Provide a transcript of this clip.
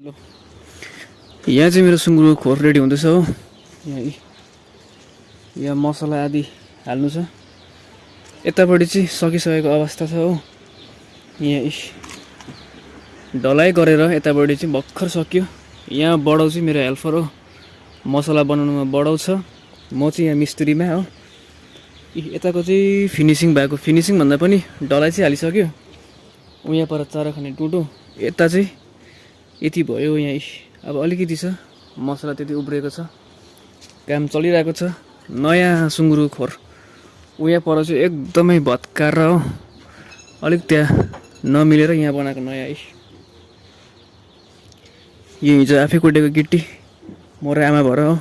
ल यहाँ चाहिँ मेरो सुँगुरको खोर रेडी हुँदैछ हो। यहाँ मसला आदि हाल्नु छ। यतापट्टि चाहिँ सकिसकेको अवस्था छ हो। यहाँ ढलाइ गरेर यतापट्टि चाहिँ भर्खर सक्यो। यहाँ बडाउ चाहिँ मेरो हेल्पर हो, मसला बनाउनुमा बडाउ छ, म चाहिँ यहाँ मिस्त्रीमा हो। यताको चाहिँ फिनिसिङ भएको, फिनिसिङ भन्दा पनि ढलाइ चाहिँ हालिसक्यो। यहाँ पर चारा खाने टुटो, यता चाहिँ यति भयो। यहाँ अब अलिकति छ, मसला त्यति उब्रिएको छ, काम चलिरहेको छ। नयाँ सुँगुरको खोर उहाँ पर चाहिँ एकदमै भत्काएर हो, अलिक त्यहाँ नमिलेर यहाँ बनाएको नयाँ। यो हिजो आफै कुटेको गिट्टी, म र आमा भएर हो।